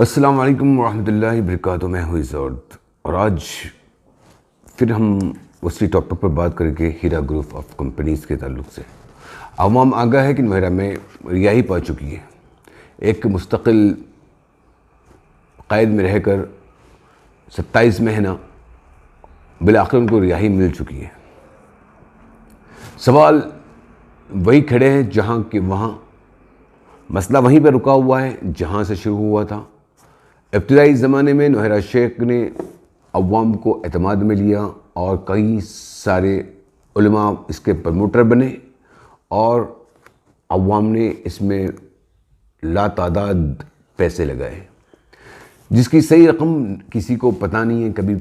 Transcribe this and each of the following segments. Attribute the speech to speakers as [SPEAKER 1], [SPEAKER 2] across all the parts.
[SPEAKER 1] अस्सलाम वालेकुम रहमतुल्लाहि वबरकातुहू। मैं हूँ इज़ाद और आज फिर हम उसी टॉपिक पर बात करेंगे हीरा ग्रुप ऑफ कंपनीज़ के ताल्लुक से। अवाम आगाह है कि नोएडा में रिहाई पा चुकी है। एक मुस्तकिल क़ैद में रहकर 27 महीना बिलाखिर उनको रिहाई मिल चुकी है। सवाल वही खड़े हैं जहाँ के वहाँ, मसला वहीं पर रुका हुआ है जहाँ से शुरू हुआ था। इब्तिदाई ज़माने में नौहरा शेख ने अवाम को एतमाद में लिया और कई सारे उलमा इसके प्रमोटर बने और अवाम ने इसमें लातादाद पैसे लगाए, जिसकी सही रकम किसी को पता नहीं है। कभी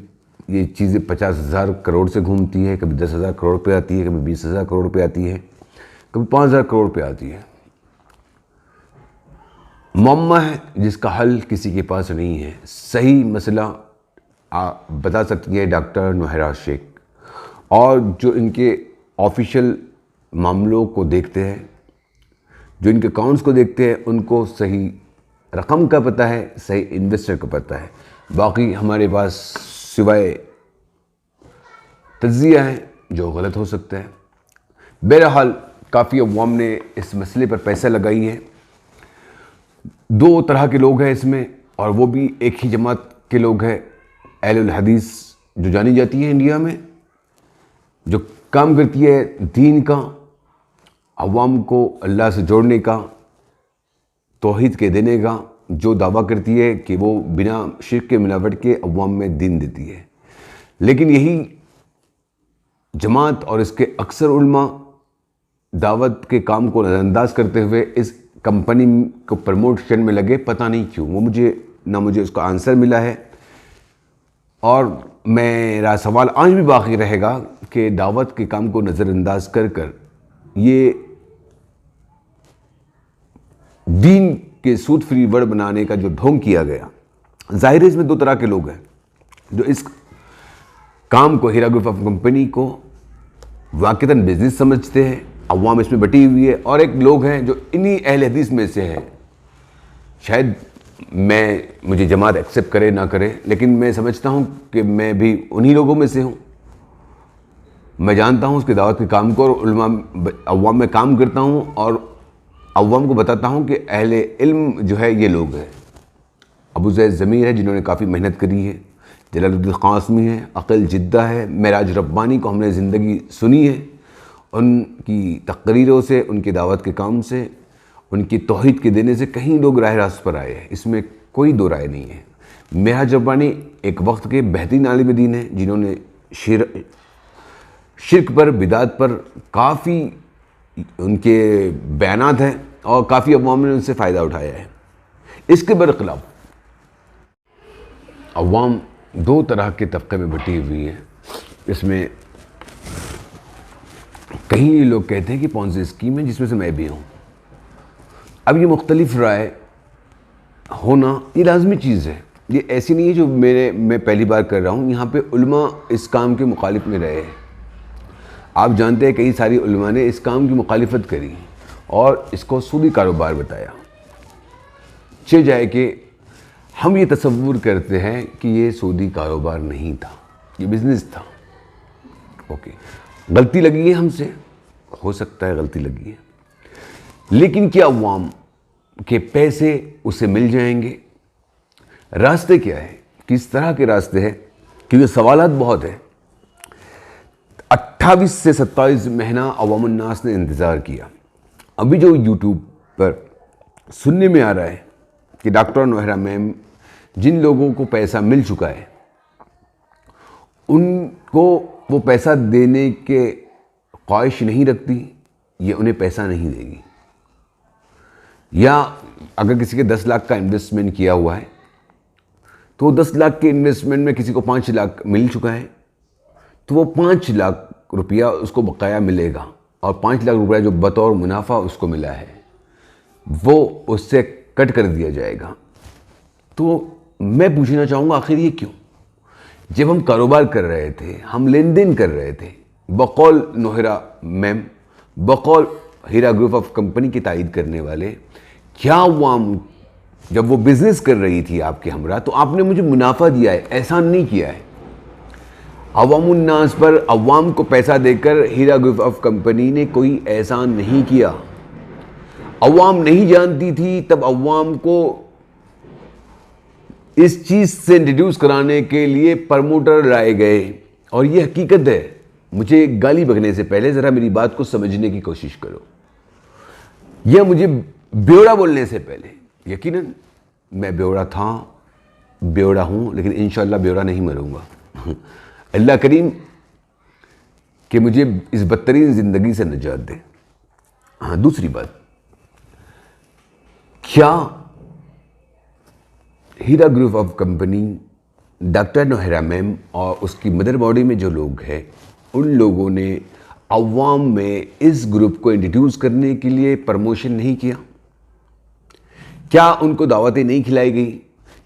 [SPEAKER 1] ये चीज़ें 50,000 करोड़ से घूमती है, कभी 10,000 करोड़ पे आती है, कभी 20,000 करोड़ पे आती है, कभी 5,000 करोड़ पे आती है। मुअम्मा है जिसका हल किसी के पास नहीं है। सही मसला बता सकती है डॉक्टर नौहरा शेख, और जो इनके ऑफिशियल मामलों को देखते हैं, जो इनके अकाउंट्स को देखते हैं, उनको सही रकम का पता है, सही इन्वेस्टर को पता है। बाकी हमारे पास सिवाय तज्जिया है जो गलत हो सकता है। बहरहाल काफ़ी अवाम ने इस मसले पर पैसा लगाई है। दो तरह के लोग हैं इसमें, और वो भी एक ही जमात के लोग हैं। अहलुल हदीस जो जानी जाती है इंडिया में, जो काम करती है दीन का, अवाम को अल्लाह से जोड़ने का, तौहीद के देने का, जो दावा करती है कि वो बिना शिर्क के मिलावट के अवाम में दीन देती है। लेकिन यही जमात और इसके अक्सर उलमा दावत के काम को नज़रअंदाज करते हुए इस कंपनी को प्रमोशन में लगे। पता नहीं क्यों, वो मुझे उसका आंसर मिला है। और मेरा सवाल आज भी बाकी रहेगा कि दावत के काम को नज़रअंदाज कर ये दीन के सूद फ्री वर्ड बनाने का जो ढोंग किया गया, जाहिर है इसमें दो तरह के लोग हैं जो इस काम को, हीरा ग्रुप ऑफ कंपनी को वाक़तन बिजनेस समझते हैं। अवाम इसमें बटी हुई है, और एक लोग हैं जो इन्हीं अहले हदीस में से हैं। शायद मुझे जमात एक्सेप्ट करे ना करे, लेकिन मैं समझता हूँ कि मैं भी उन्हीं लोगों में से हूँ। मैं जानता हूँ उसके दावत के काम को, और अवाम में काम करता हूँ और अवाम को बताता हूँ कि अहले इल्म जो है ये लोग हैं। अबू ज़ैद ज़मीर है जिन्होंने काफ़ी मेहनत करी है, जलालुद्दीन क़ासमी है, अक़िल जिद्दा है, मेराज रब्बानी को हमने ज़िंदगी सुनी है। उनकी तकरीरों से, उनकी दावत के काम से, उनकी तौहीद के देने से कहीं लोग राह रास्त पर आए हैं, इसमें कोई दो राय नहीं है। मेराज रब्बानी एक वक्त के बेहतरीन आलिम दीन हैं जिन्होंने शिर्क पर, बिदात पर काफ़ी उनके बयानात हैं और काफ़ी अवाम ने उनसे फ़ायदा उठाया है। इसके बरखिलाफ अवाम दो तरह के तबके में बटी हुई है। इसमें कहीं लोग कहते हैं कि पॉन्जी स्कीम है, जिसमें से मैं भी हूँ। अब ये मुख्तलिफ राय होना ये लाजमी चीज़ है, ये ऐसी नहीं है जो मैं पहली बार कर रहा हूँ। यहाँ पे उलमा इस काम के मुखालिफ में रहे हैं। आप जानते हैं कई सारी उलमा ने इस काम की मुखालिफत करी और इसको सूदी कारोबार बताया। चल जाए कि हम ये तसव्वुर करते हैं कि ये सूदी कारोबार नहीं था, ये बिज़नेस था। ओके, गलती लगी है हमसे, हो सकता है गलती लगी है, लेकिन क्या अवाम के पैसे उसे मिल जाएंगे? रास्ते क्या है, किस तरह के रास्ते हैं? क्योंकि सवालात बहुत है। 28 से 27 महीना अवामुन्नास ने इंतज़ार किया। अभी जो यूट्यूब पर सुनने में आ रहा है कि डॉक्टर नौहरा मैम, जिन लोगों को पैसा मिल चुका है, उनको वो पैसा देने के ख्वाहिश नहीं रखती, ये उन्हें पैसा नहीं देगी। या अगर किसी के 10 लाख का इन्वेस्टमेंट किया हुआ है, तो 10 लाख के इन्वेस्टमेंट में किसी को 5 लाख मिल चुका है, तो वो 5 लाख रुपया उसको बकाया मिलेगा, और 5 लाख रुपया जो बतौर मुनाफा उसको मिला है वो उससे कट कर दिया जाएगा। तो मैं पूछना चाहूँगा, आखिर ये क्यों? जब हम कारोबार कर रहे थे, हम लेन देन कर रहे थे, बकौल नौहरा मैम, बकौल हीरा ग्रुप ऑफ कंपनी की तायद करने वाले, क्या अवाम जब वो बिजनेस कर रही थी आपके हमरा, तो आपने मुझे मुनाफा दिया है, एहसान नहीं किया है। अवामुन्नास पर अवाम को पैसा देकर हीरा ग्रुप ऑफ कंपनी ने कोई एहसान नहीं किया। अवाम नहीं जानती थी, तब अवाम को इस चीज से इंट्रोड्यूस कराने के लिए प्रमोटर लाए गए। और ये हकीकत है। मुझे गाली बकने से पहले जरा मेरी बात को समझने की कोशिश करो, या मुझे बेवड़ा बोलने से पहले। यकीनन मैं बेवड़ा था, बेवड़ा हूं, लेकिन इंशाअल्लाह बेवड़ा नहीं मरूंगा। अल्लाह करीम कि मुझे इस बदतरीन जिंदगी से निजात दे। हाँ, दूसरी बात, क्या Hira group of company, doctor Nauhra ma'am और उसकी मदर बॉडी में जो लोग हैं, उन लोगों ने अवाम में इस ग्रुप को इंट्रोड्यूस करने के लिए प्रमोशन नहीं किया? क्या उनको दावतें नहीं खिलाई गई?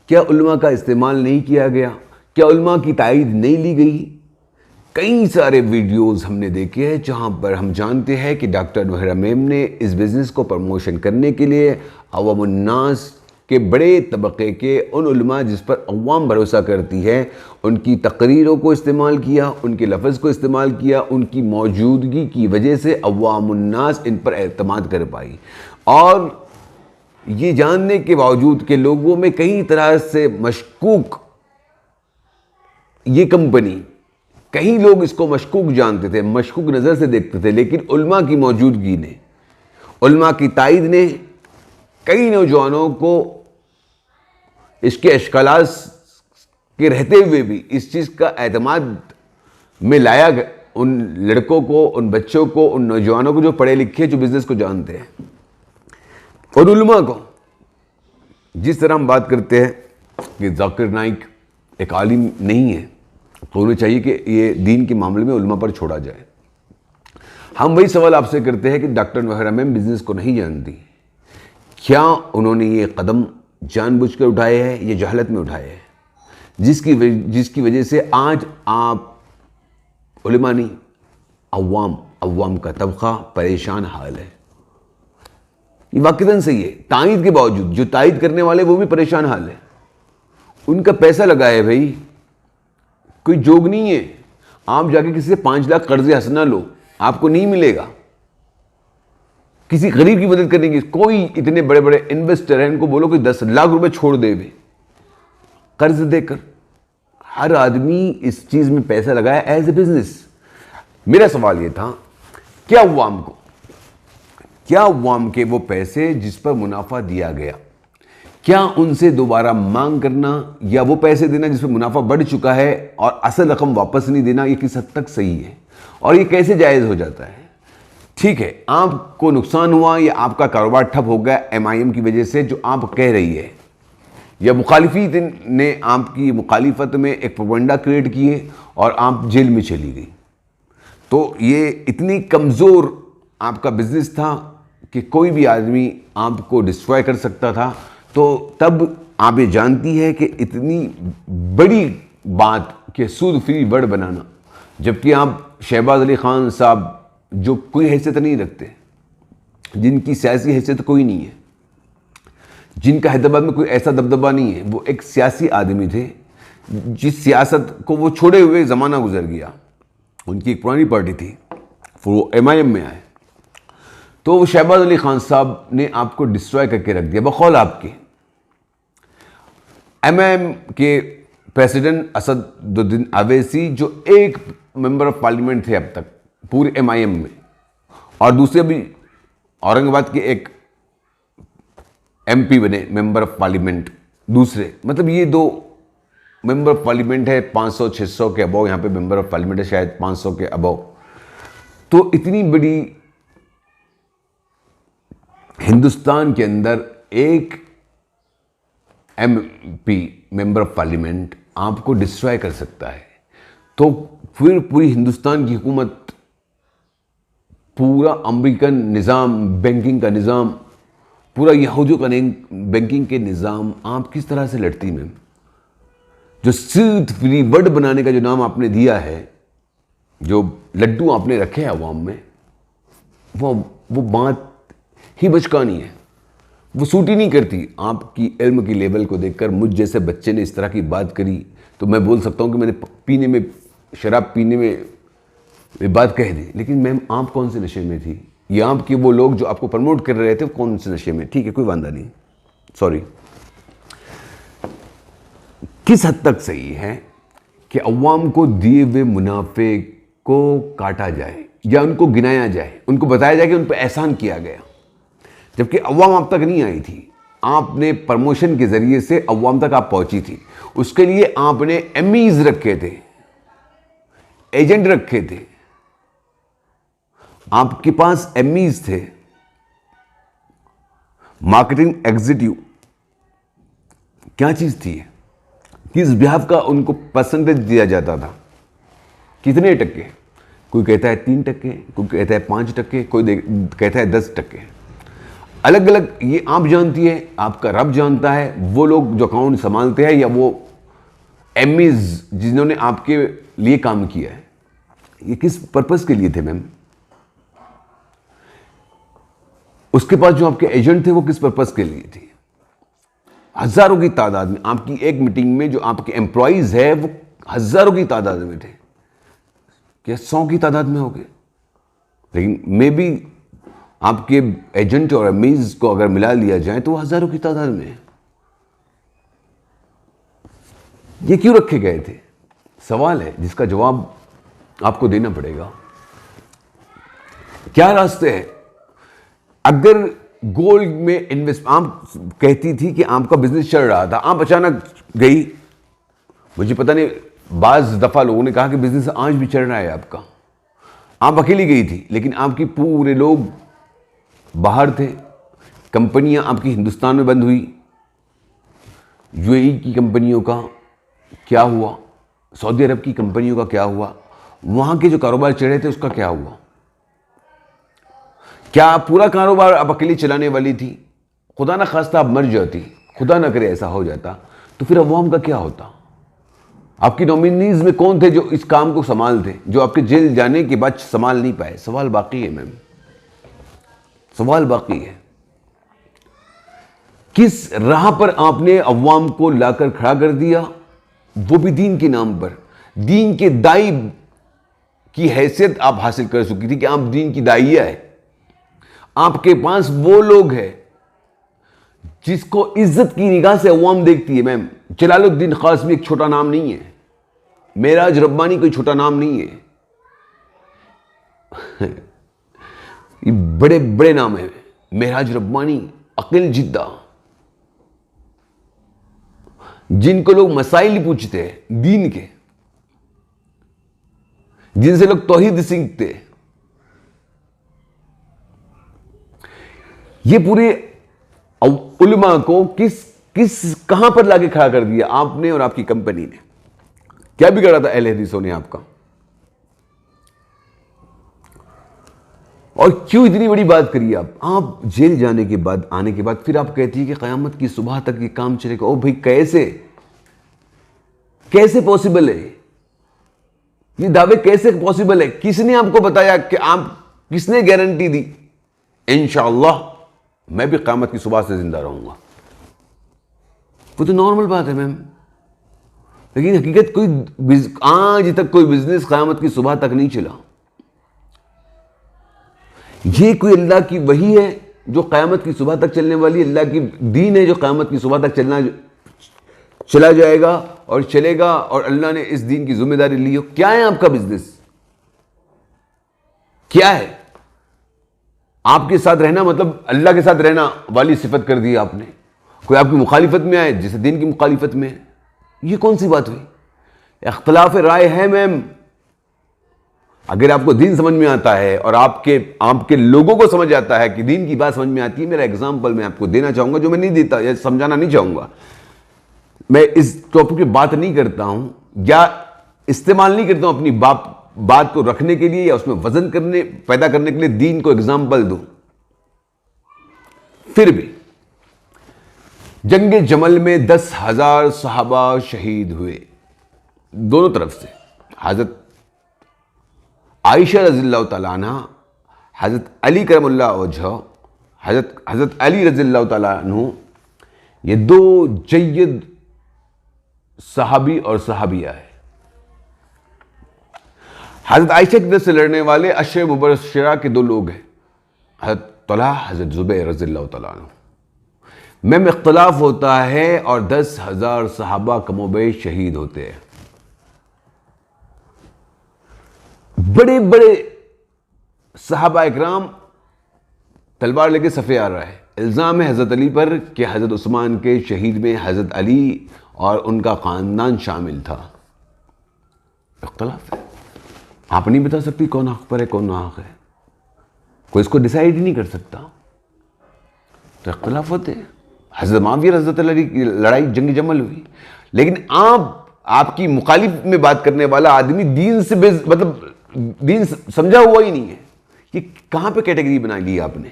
[SPEAKER 1] क्या उलमा का इस्तेमाल नहीं किया गया? क्या उलमा की तायीद नहीं ली गई? कई सारे वीडियोस हमने देखे हैं जहां पर हम जानते हैं कि डॉक्टर नौहरा मैम ने इस बिज़नेस को प्रमोशन करने के लिए अवामुन्नास के बड़े तबके के उन उलमा जिस पर अवाम भरोसा करती है, उनकी तकरीरों को इस्तेमाल किया, उनके लफ्ज़ को इस्तेमाल किया। उनकी मौजूदगी की वजह से अवामुन्नास इन पर एतमाद कर पाई। और ये जानने के बावजूद कि लोगों में कई तरह से मशकूक ये कंपनी, कई लोग इसको मशकूक जानते थे, मशकूक नज़र से देखते थे, लेकिन उलमा की मौजूदगी ने, उलमा की तायद ने कई नौजवानों को इसके अशकलास के रहते हुए भी इस चीज़ का एतमाद में लाया गया। उन लड़कों को, उन बच्चों को, उन नौजवानों को जो पढ़े लिखे, जो बिज़नेस को जानते हैं, और उलमा को। जिस तरह हम बात करते हैं कि जाकिर नाइक एक आलिम नहीं है, तो उन्हें चाहिए कि ये दीन के मामले में उलमा पर छोड़ा जाए। हम वही सवाल आपसे करते हैं कि डॉक्टर नौहरा मैम बिज़नेस को नहीं जानती। क्या उन्होंने ये कदम जानबूझकर उठाए हैं या जहलत में उठाए हैं, जिसकी वजह से आज आप उलमा नहीं, अवाम का तबका परेशान हाल है? ये वाक़ईतन सही है। तायद के बावजूद जो तायद करने वाले वो भी परेशान हाल है। उनका पैसा लगा है भाई, कोई जोग नहीं है। आप जाके किसी से 5 लाख कर्जे हंसना लो, आपको नहीं मिलेगा। किसी गरीब की मदद करने की, कोई इतने बड़े बड़े इन्वेस्टर हैं, इनको बोलो कि 10 लाख रुपए छोड़ दे वे कर्ज देकर। हर आदमी इस चीज में पैसा लगाया एज ए बिजनेस। मेरा सवाल यह था, क्या अवाम के वो पैसे जिस पर मुनाफा दिया गया, क्या उनसे दोबारा मांग करना या वो पैसे देना जिस पर मुनाफा बढ़ चुका है और असल रकम वापस नहीं देना, ये किस हद तक सही है और ये कैसे जायज़ हो जाता है? ठीक है, आपको नुकसान हुआ या आपका कारोबार ठप हो गया MIM की वजह से, जो आप कह रही है, या मुखालिफिन ने आपकी मुखालिफत में एक प्रोपेगेंडा क्रिएट किए और आप जेल में चली गई, तो ये इतनी कमज़ोर आपका बिजनेस था कि कोई भी आदमी आपको डिस्ट्रॉय कर सकता था। तो तब आप ये जानती है कि इतनी बड़ी बात कि सूद फ्री वर्ड बनाना, जबकि आप शहबाज अली खान साहब जो कोई हैसियत नहीं रखते, जिनकी सियासी हैसियत कोई नहीं है, जिनका हैदराबाद में कोई ऐसा दबदबा नहीं है, वो एक सियासी आदमी थे जिस सियासत को वो छोड़े हुए ज़माना गुजर गया। उनकी एक पुरानी पार्टी थी, फिर वो MIM में आए, तो शहबाज अली खान साहब ने आपको डिस्ट्रॉय करके रख दिया बकौल आपके। MIM के प्रेसिडेंट असदुद्दीन अवैसी, जो एक मेंबर ऑफ पार्लियामेंट थे अब तक पूरे MIM में, और दूसरे भी औरंगाबाद के एक MP बने मेंबर ऑफ पार्लियामेंट दूसरे, मतलब ये 2 मेंबर ऑफ पार्लियामेंट है, 500-600 के अबव यहाँ पे मेंबर ऑफ पार्लियामेंट है, शायद 500 के अबव। तो इतनी बड़ी हिंदुस्तान के अंदर एक MP मेंबर ऑफ पार्लियामेंट आपको डिस्ट्रॉय कर सकता है, तो फिर पूरी हिंदुस्तान की हुकूमत, पूरा अमेरिकन निज़ाम, बैंकिंग का निज़ाम, पूरा यहूदियों का बैंकिंग के निज़ाम आप किस तरह से लड़ती मैम? जो सूद फ्री वर्ड बनाने का जो नाम आपने दिया है, जो लड्डू आपने रखे हैं अवाम में, वो बात ही बचकानी है, वो सूट ही नहीं करती। आपकी इल्म की लेवल को देखकर मुझ जैसे बच्चे ने इस तरह की बात करी तो मैं बोल सकता हूँ कि मैंने शराब पीने में बात कह दी, लेकिन मैम आप कौन से नशे में थी? ये आपके वो लोग जो आपको प्रमोट कर रहे थे वो कौन से नशे में? ठीक है, कोई वांदा नहीं, सॉरी। किस हद तक सही है कि अवाम को दिए हुए मुनाफे को काटा जाए या उनको गिनाया जाए, उनको बताया जाए कि उन पर एहसान किया गया, जबकि अवाम आप तक नहीं आई थी। आपने प्रमोशन के जरिए से अवाम तक आप पहुंची थी। उसके लिए आपने एमईज रखे थे, एजेंट रखे थे, आपके पास एमईज थे, मार्केटिंग एग्जीक्यूटिव। क्या चीज थी? किस बिहाफ का उनको परसेंटेज दिया जाता था? कितने टक्के? कोई कहता है 3%, कोई कहता है 5%, कोई कहता है 10%। अलग अलग, ये आप जानती है, आपका रब जानता है, वो लोग जो अकाउंट संभालते हैं या वो एमईज जिन्होंने आपके लिए काम किया है, ये किस पर्पस के लिए थे मैम? उसके पास जो आपके एजेंट थे वो किस पर्पस के लिए थे? हजारों की तादाद में आपकी एक मीटिंग में जो आपके एम्प्लॉइज है वो हजारों की तादाद में थे, क्या 100 की तादाद में हो गए? लेकिन मे बी आपके एजेंट और एमईज को अगर मिला लिया जाए तो वो हजारों की तादाद में है। ये क्यों रखे गए थे? सवाल है जिसका जवाब आपको देना पड़ेगा। क्या रास्ते हैं? अगर गोल्ड में इन्वेस्ट, आप कहती थी कि आपका बिजनेस चल रहा था, आप अचानक गई, मुझे पता नहीं, बाज दफा लोगों ने कहा कि बिजनेस आज भी चल रहा है आपका। आप अकेली गई थी, लेकिन आपकी पूरे लोग बाहर थे। कंपनियां आपकी हिंदुस्तान में बंद हुई, यूएई की कंपनियों का क्या हुआ, सऊदी अरब की कंपनियों का क्या हुआ, वहां के जो कारोबार चल रहे थे उसका क्या हुआ? क्या पूरा कारोबार आप अकेली चलाने वाली थी? खुदा ना खास्ता आप मर जाती, खुदा ना करे ऐसा हो जाता, तो फिर अवाम का क्या होता? आपकी नॉमिनीज में कौन थे जो इस काम को संभालते, जो आपके जेल जाने के बाद संभाल नहीं पाए? सवाल बाकी है मैम, सवाल बाकी है। किस राह पर आपने अवाम को लाकर खड़ा कर दिया, वो भी दीन के नाम पर। दीन के दाई की हैसियत आप हासिल कर चुकी थी कि आप दीन की दाइया है। आपके पास वो लोग हैं जिसको इज्जत की निगाह से अवाम देखती है मैम। जलालुद्दीन कासमी एक छोटा नाम नहीं है, मेराज रब्बानी कोई छोटा नाम नहीं है, ये बड़े बड़े नाम है। मेराज रब्बानी, अकील जिद्दा, जिनको लोग मसाइल पूछते हैं दीन के, जिनसे लोग तौहीद सीखते हैं, ये पूरे उलमा को कहां पर लाके खड़ा कर दिया आपने और आपकी कंपनी ने? क्या बिगाड़ा था अहले हदीसों ने आपका? और क्यों इतनी बड़ी बात करी आप जेल जाने के बाद, आने के बाद फिर आप कहती है कि क़यामत की सुबह तक ये काम चलेगा। ओ भाई, कैसे पॉसिबल है? ये दावे कैसे पॉसिबल है? किसने आपको बताया कि किसने गारंटी दी? इंशाअल्लाह मैं भी क़यामत की सुबह से जिंदा रहूंगा। वो तो नॉर्मल बात है मैम, लेकिन हकीकत आज तक कोई बिजनेस क़यामत की सुबह तक नहीं चला। ये कोई अल्लाह की वही है जो क़यामत की सुबह तक चलने वाली, अल्लाह की दीन है जो क़यामत की सुबह तक चला जाएगा और चलेगा, और अल्लाह ने इस दीन की जिम्मेदारी ली हो। क्या है आपका बिजनेस? क्या है? आपके साथ रहना मतलब अल्लाह के साथ रहना वाली सिफत कर दी आपने। कोई आपकी मुखालिफत में आए जिसे दीन की मुखालिफत में है, ये कौन सी बात हुई? इख्तिलाफ राय है मैम। अगर आपको दीन समझ में आता है और आपके लोगों को समझ आता है कि दीन की बात समझ में आती है, मेरा एग्जाम्पल मैं आपको देना चाहूंगा जो मैं नहीं देता या समझाना नहीं चाहूंगा। मैं इस टॉपिक पे बात नहीं करता हूं या इस्तेमाल नहीं करता हूं अपनी बात को रखने के लिए या उसमें वजन पैदा करने के लिए दीन को एग्जाम्पल दूं। फिर भी जंगे जमल में 10,000 सहाबा शहीद हुए दोनों तरफ से। हजरत आयशा रज़ियल्लाहु तआला अन्हा, हजरत अली करमुल्लाह वजह, हजरत अली रज़ियल्लाहु ताला अन्हु, ये दो जय्यद सहाबी और सहाबिया है। हजरत आयशा की तरफ से लड़ने वाले अशरे मुबश्शिरा के दो लोग हैं, हजरत तलहा, हजरत ज़ुबैर रज़ियल्लाहु ताला अन्हु। में इख्तलाफ होता है और 10,000 सहाबा कमोबेश शहीद होते हैं। बड़े बड़े सहाबा इकराम तलवार लेके सफ़े आ रहा है। इल्ज़ाम है हज़रत अली पर कि हज़रत उस्मान के शहीद में हज़रत अली और उनका ख़ानदान शामिल था। इख्तलाफ है, आप नहीं बता सकती कौन हक़ पर है कौन नाहक़ है, कोई इसको डिसाइड ही नहीं कर सकता, तो इख्तलाफ होते हैं। हज़रत माविया हज़रत अली की लड़ाई जंग जमल हुई, लेकिन आपकी मुखालिफ में बात करने वाला आदमी दीन से मतलब दीन समझा हुआ ही नहीं है। ये कहां पे कैटेगरी बना ली आपने?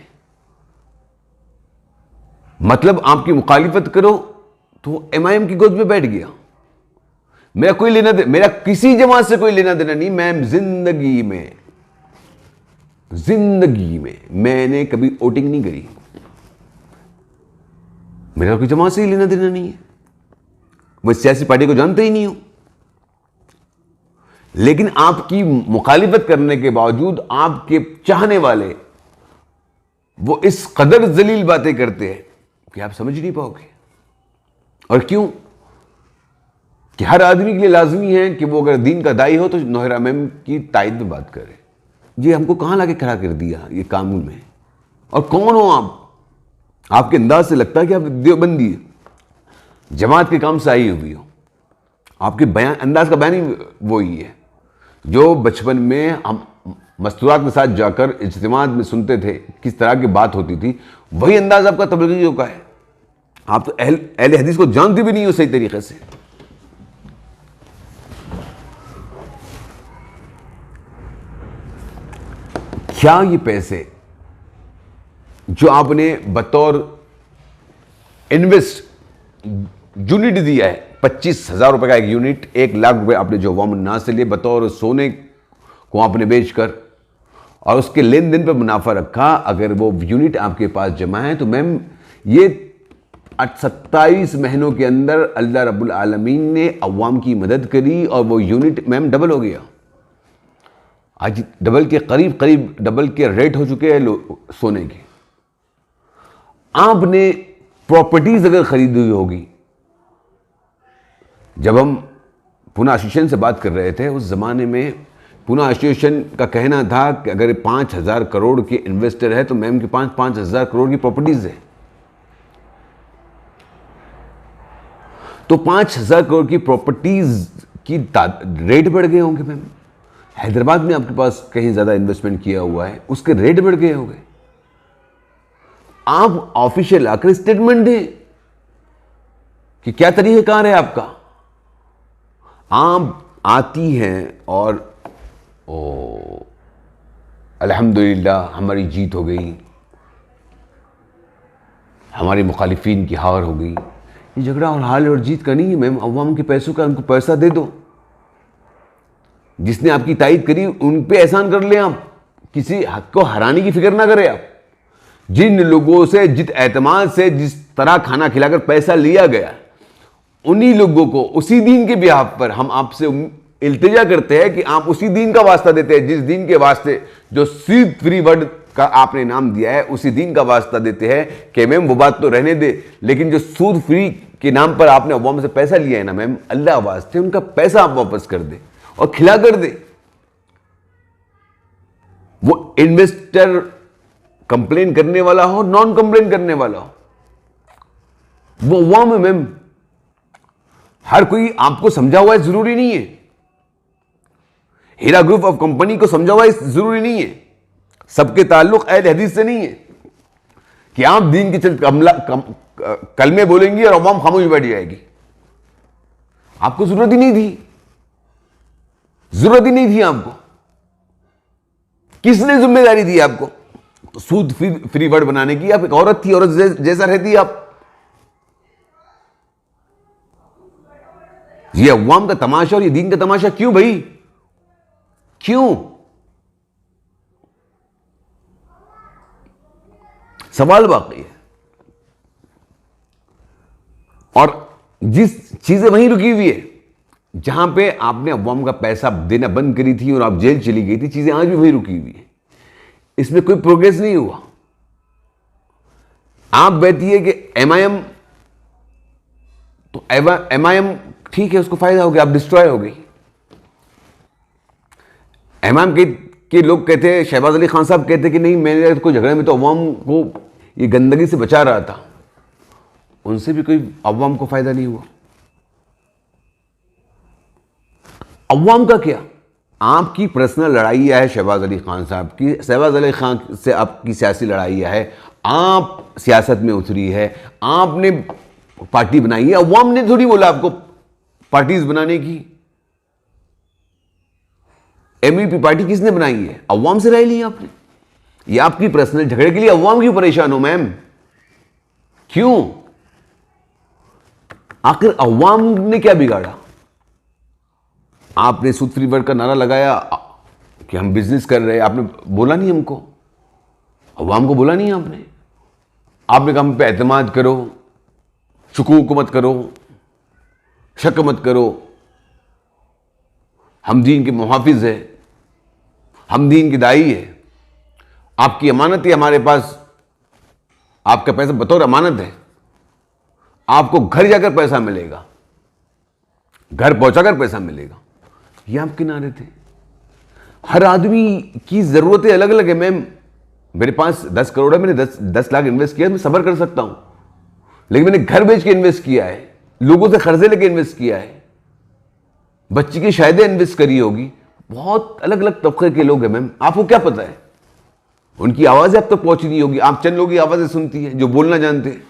[SPEAKER 1] मतलब आपकी मुखालिफत करो तो एमआईएम की गोद में बैठ गया। मेरा कोई लेना दे, मेरा किसी जमात से कोई लेना देना नहीं। मैं जिंदगी में मैंने कभी वोटिंग नहीं करी, मेरा कोई जमात से ही लेना देना नहीं है, मैं सियासी पार्टी को जानते ही नहीं हूं। लेकिन आपकी मुखालिफत करने के बावजूद आपके चाहने वाले वो इस कदर जलील बातें करते हैं कि आप समझ नहीं पाओगे। और क्यों? कि हर आदमी के लिए लाजमी है कि वो अगर दीन का दाई हो तो नौहरा मैम की तायद में बात करे। ये हमको कहां लाके खड़ा कर दिया ये कानून में? और कौन हो आप? आपके अंदाज से लगता है कि आप देवबंदी जमात के काम से आई हुई हो। आपके बयान, अंदाज का बयान ही वही है जो बचपन में हम मस्तूरात के साथ जाकर इज्तिमात में सुनते थे, किस तरह की बात होती थी, वही अंदाज आपका तबलीगियों का है। आप तो अहले हदीस को जानते भी नहीं हो सही तरीके से। क्या ये पैसे जो आपने बतौर इन्वेस्ट यूनिट दिया है, 25,000 रुपए का एक यूनिट, 1 लाख रुपए आपने जो अवाम उन्नास से लिए बतौर सोने को आपने बेचकर और उसके लेन देन पर मुनाफा रखा, अगर वो यूनिट आपके पास जमा है तो मैम ये 27 महीनों के अंदर अल्लाह रब्बुल आलमीन ने अवाम की मदद करी और वो यूनिट मैम डबल हो गया। आज डबल के करीब डबल के रेट हो चुके हैं सोने के। आपने प्रॉपर्टीज अगर खरीदी हुई होगी, जब हम पूना एसोसिएशन से बात कर रहे थे उस जमाने में पूना एसोसिएशन का कहना था कि अगर 5,000 करोड़ के इन्वेस्टर है तो मैम के पास 5,000 करोड़ की प्रॉपर्टीज है, तो 5,000 करोड़ की प्रॉपर्टीज की रेट बढ़ गए होंगे मैम। हैदराबाद में आपके पास कहीं ज्यादा इन्वेस्टमेंट किया हुआ है, उसके रेट बढ़ गए होंगे। आप ऑफिशियल आकर स्टेटमेंट दें कि क्या तरीक़ाकार है आपका। आप आती हैं और अल्हम्दुलिल्लाह हमारी जीत हो गई, हमारी मुखालिफिन की हार हो गई। ये झगड़ा और हार और जीत का नहीं है मैम, अवाम के पैसों का उनको पैसा दे दो। जिसने आपकी तायद करी उन पे एहसान कर ले। आप किसी हक को हराने की फिक्र ना करें। आप जिन लोगों से जिस एतमाद से जिस तरह खाना खिलाकर पैसा लिया गया, उन्हीं लोगों को उसी दीन के बिहाफ पर हम आपसे इल्तिजा करते हैं कि आप उसी दीन का वास्ता देते हैं, जिस दीन के वास्ते जो सूद फ्री वर्ड का आपने नाम दिया है, उसी दीन का वास्ता देते हैं कि मैम वो बात तो रहने दे, लेकिन जो सूद फ्री के नाम पर आपने अवाम से पैसा लिया है ना मैम, अल्लाह वास्ते उनका पैसा आप वापस कर दे और खिला कर दे। वो इन्वेस्टर कंप्लेन करने वाला हो, नॉन कंप्लेन करने वाला हो, वो अवाम है मैम। हर कोई आपको समझा हुआ है जरूरी नहीं है, हीरा ग्रुप ऑफ कंपनी को समझा हुआ है जरूरी नहीं है। सबके ताल्लुक अहले हदीस से नहीं है कि आप दीन के चलते कलमे बोलेंगी और अवाम खामोश बैठ जाएगी। आपको जरूरत ही नहीं थी, जरूरत ही नहीं थी आपको। किसने जिम्मेदारी दी आपको सूद फ्री वर्ड बनाने की? आप एक औरत थी, औरत जैसा रहती आप। ये अवाम का तमाशा और ये दीन का तमाशा क्यों भाई? क्यों? सवाल बाकी है। और जिस चीजें वहीं रुकी हुई है जहां पे आपने अवाम का पैसा देना बंद करी थी और आप जेल चली गई थी, चीजें आज भी वहीं रुकी हुई है। इसमें कोई प्रोग्रेस नहीं हुआ। आप कहती है कि एमआईएम, तो एमआईएम ठीक है, उसको फायदा हो गया, आप डिस्ट्रॉय हो गई। एमआईएम के लोग कहते हैं, शहबाज अली खान साहब कहते कि नहीं, मैंने कोई झगड़े में तो अवाम को ये गंदगी से बचा रहा था। उनसे भी कोई अवाम को फायदा नहीं हुआ। अवाम का क्या, आपकी पर्सनल लड़ाई है शहबाज अली खान साहब की, शहबाज अली खान से आपकी सियासी लड़ाई है, आप सियासत में उतरी है, आपने पार्टी बनाई है, अवाम ने थोड़ी बोला आपको पार्टीज बनाने की। एमईपी पार्टी किसने बनाई है? अवाम से राय ली आपने। ये आपकी पर्सनल झगड़े के लिए अवाम क्यों परेशान हो मैम? क्यों? आखिर अवाम ने क्या बिगाड़ा? आपने सूद फ्री वर्ल्ड का नारा लगाया कि हम बिजनेस कर रहे हैं, आपने बोला नहीं हमको, अवाम को बोला नहीं आपने। आपने कहा हम पे एतमाद करो, शुकूक मत करो, शक मत करो, हम दीन के मुहाफिज है, हम दीन के दाई है, आपकी अमानत है हमारे पास, आपका पैसा बतौर अमानत है, आपको घर जाकर पैसा मिलेगा, घर पहुंचाकर पैसा मिलेगा। ये आपके नारे थे। हर आदमी की जरूरतें अलग अलग है मैम। मेरे पास 10 करोड़ है, मैंने 10 लाख इन्वेस्ट किया, मैं सबर कर सकता हूं, लेकिन मैंने घर बेच के इन्वेस्ट किया है, लोगों से कर्जे लेके इन्वेस्ट किया है, बच्ची की शायदें इन्वेस्ट करी होगी। बहुत अलग अलग तबके के लोग हैं मैम, आपको क्या पता है? उनकी आवाजें अब तक पहुंची नहीं होगी। आप चंद लोगों की आवाजें सुनती है जो बोलना जानते हैं,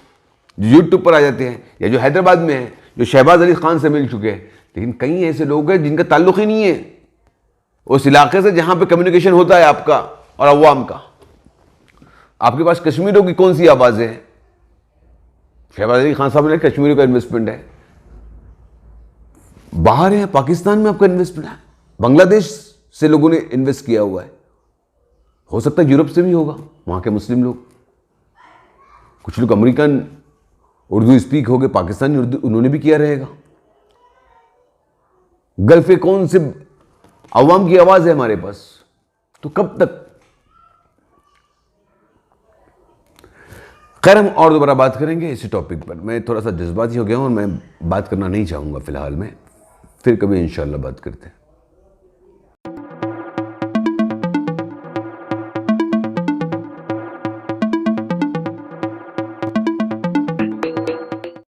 [SPEAKER 1] जो यूट्यूब पर आ जाते हैं, या जो हैदराबाद में है, जो शहबाज अली खान से मिल चुके हैं। लेकिन कई ऐसे लोग हैं जिनका ताल्लुक ही नहीं है उस इलाके से जहां पे कम्युनिकेशन होता है आपका और अवाम का। आपके पास कश्मीरियों की कौन सी आवाजें हैं? शहबाज अली खान साहब ने कश्मीरियों का इन्वेस्टमेंट है, बाहर है, पाकिस्तान में आपका इन्वेस्टमेंट है, बांग्लादेश से लोगों ने इन्वेस्ट किया हुआ है, हो सकता है यूरोप से भी होगा, वहां के मुस्लिम लोग, कुछ लोग अमेरिकन उर्दू स्पीक हो गए, पाकिस्तानी उर्दू उन्होंने भी किया रहेगा। गल्फ के कौन से अवाम की आवाज है हमारे पास? तो कब तक? खैर, हम और दोबारा बात करेंगे इसी टॉपिक पर। मैं थोड़ा सा जज्बाती हो गया हूं और मैं बात करना नहीं चाहूंगा फिलहाल में, फिर कभी इंशाल्लाह बात करते हैं।